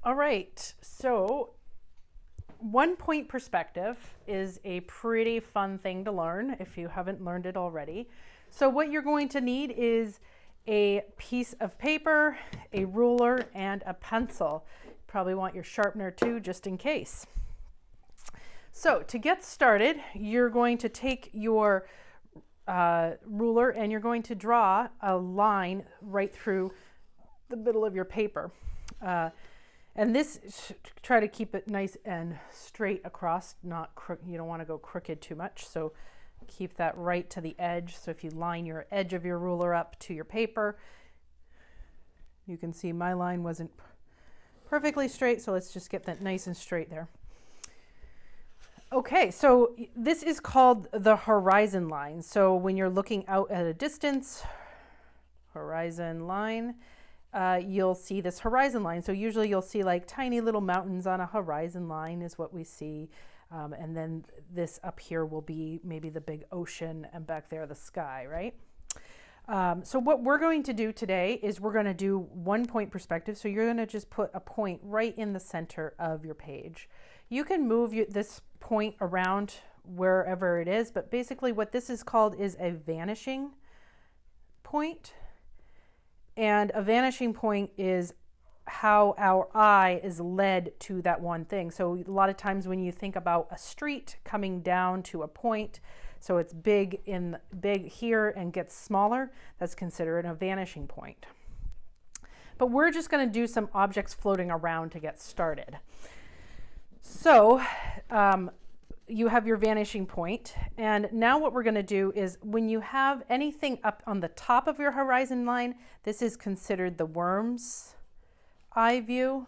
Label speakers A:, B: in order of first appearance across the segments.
A: All right, so 1 point perspective is a pretty fun thing to learn if you haven't learned it already. So what you're going to need is a piece of paper, a ruler, and a pencil. Probably want your sharpener too, just in case. So to get started, you're going to take your ruler and you're going to draw a line right through the middle of your paper. And this, try to keep it nice and straight across, not you don't want to go crooked too much. So keep that right to the edge. So if you line your edge of your ruler up to your paper, you can see my line wasn't perfectly straight. So let's just get that nice and straight there. Okay, so this is called the horizon line. So when you're looking out at a distance, horizon line, you'll see this horizon line. So usually you'll see like tiny little mountains on a horizon line is what we see. And then this up here will be maybe the big ocean, and back there the sky, right? So what we're going to do today is we're going to do 1 point perspective. So you're going to just put a point right in the center of your page. You can move this point around wherever it is, but basically what this is called is a vanishing point. And a vanishing point is how our eye is led to that one thing. So a lot of times when you think about a street coming down to a point, so it's big here and gets smaller, that's considered a vanishing point. But we're just going to do some objects floating around to get started. So you have your vanishing point, and now what we're going to do is when you have anything up on the top of your horizon line, this is considered the worm's eye view,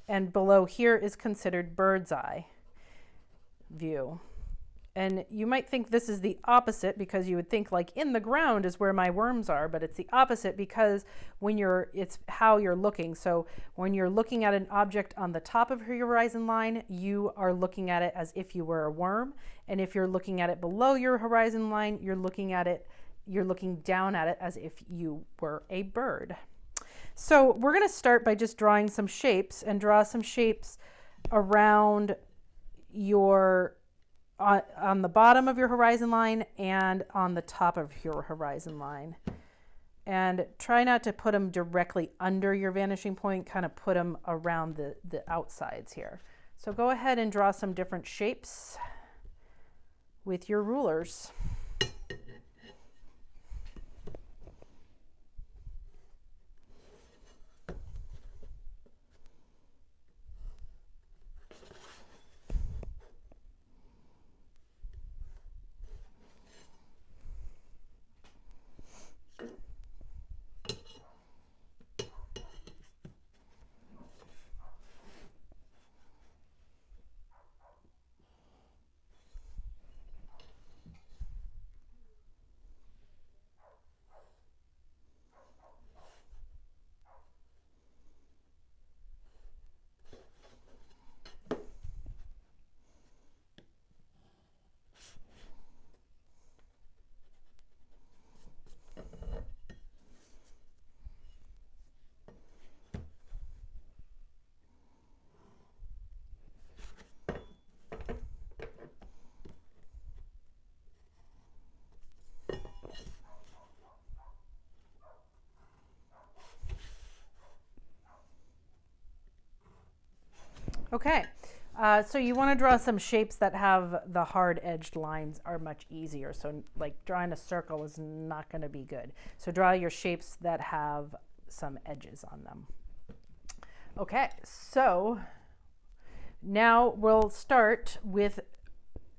A: and below here is considered bird's eye view. And you might think this is the opposite, because you would think like in the ground is where my worms are, but it's the opposite because it's how you're looking. So when you're looking at an object on the top of your horizon line, you are looking at it as if you were a worm. And if you're looking at it below your horizon line, you're looking down at it as if you were a bird. So we're going to start by just drawing some shapes, and draw some shapes around on the bottom of your horizon line and on the top of your horizon line. And try not to put them directly under your vanishing point, kind of put them around the outsides here. So go ahead and draw some different shapes with your rulers. Okay, so you want to draw some shapes that have the hard edged lines are much easier. So like drawing a circle is not going to be good. So draw your shapes that have some edges on them. Okay, so now we'll start with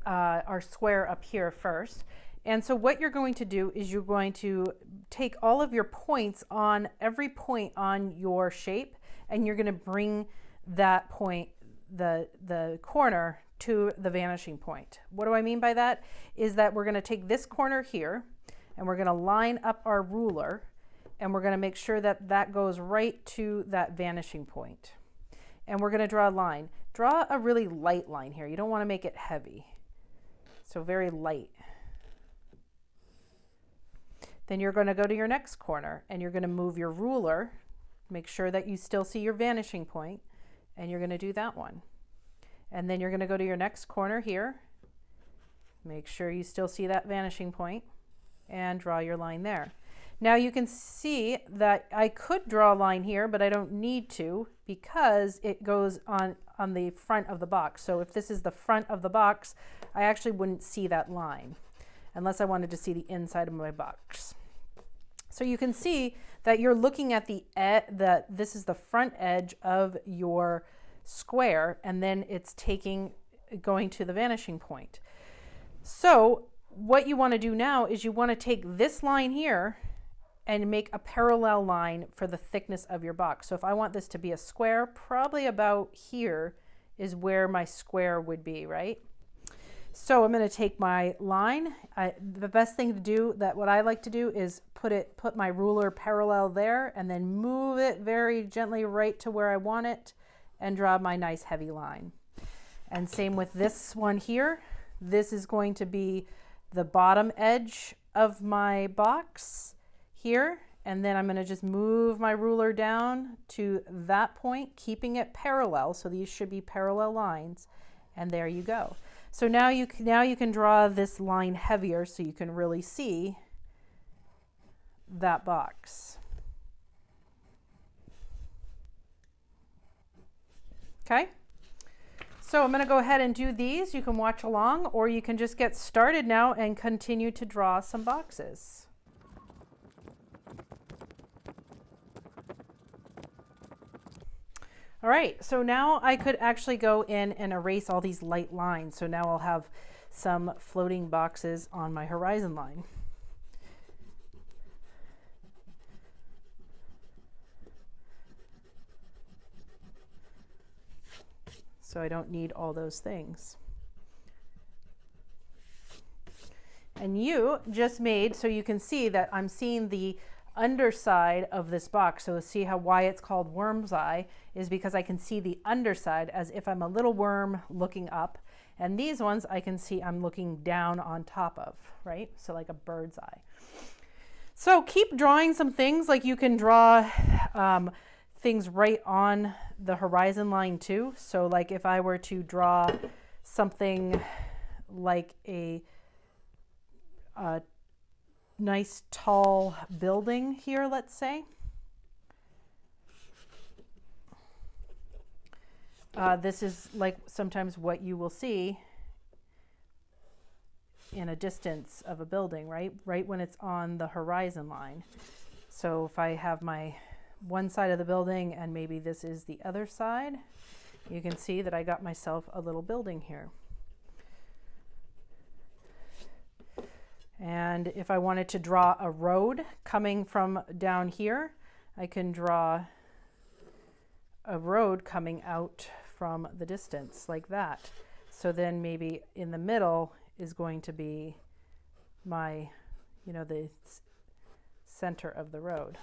A: our square up here first. And so what you're going to do is you're going to take all of your points on every point on your shape, and you're going to bring that point, the corner, to the vanishing point. What do I mean by that? Is that we're going to take this corner here and we're going to line up our ruler, and we're going to make sure that that goes right to that vanishing point. And we're going to draw a line. Draw a really light line here. You don't want to make it heavy. So very light. Then you're going to go to your next corner and you're going to move your ruler Make sure that you still see your vanishing point, and you're going to do that one. And then you're going to go to your next corner here. Make sure you still see that vanishing point and draw your line there. Now you can see that I could draw a line here, but I don't need to because it goes on the front of the box. So if this is the front of the box, I actually wouldn't see that line unless I wanted to see the inside of my box. So you can see that you're looking at this is the front edge of your square, and then it's going to the vanishing point. So what you want to do now is you want to take this line here and make a parallel line for the thickness of your box. So if I want this to be a square, probably about here is where my square would be, right? So I'm going to take my line. The best thing to do, what I like to do, is put my ruler parallel there and then move it very gently right to where I want it and draw my nice heavy line. And same with this one here. This is going to be the bottom edge of my box here, and then I'm going to just move my ruler down to that point, keeping it parallel. So these should be parallel lines, and there you go. So now you can draw this line heavier so you can really see that box. Okay? So I'm going to go ahead and do these. You can watch along, or you can just get started now and continue to draw some boxes. All right, so now I could actually go in and erase all these light lines. So now I'll have some floating boxes on my horizon line. So I don't need all those things. And you just made, so you can see that I'm seeing the underside of this box. So see why it's called worm's eye is because I can see the underside as if I'm a little worm looking up. And these ones I can see I'm looking down on top of, right? So like a bird's eye. So keep drawing some things, like you can draw things right on the horizon line too. So like if I were to draw something like a nice tall building here, let's say. This is like sometimes what you will see in a distance of a building, right? Right when it's on the horizon line. So if I have my one side of the building and maybe this is the other side, you can see that I got myself a little building here. And if I wanted to draw a road coming from down here, I can draw a road coming out from the distance like that. So then maybe in the middle is going to be my, the center of the road.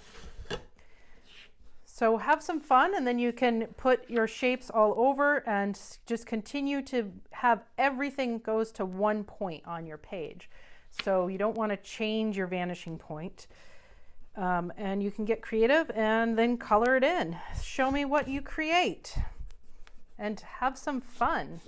A: So have some fun, and then you can put your shapes all over and just continue to have everything goes to one point on your page. So you don't want to change your vanishing point. And you can get creative and then color it in. Show me what you create and have some fun.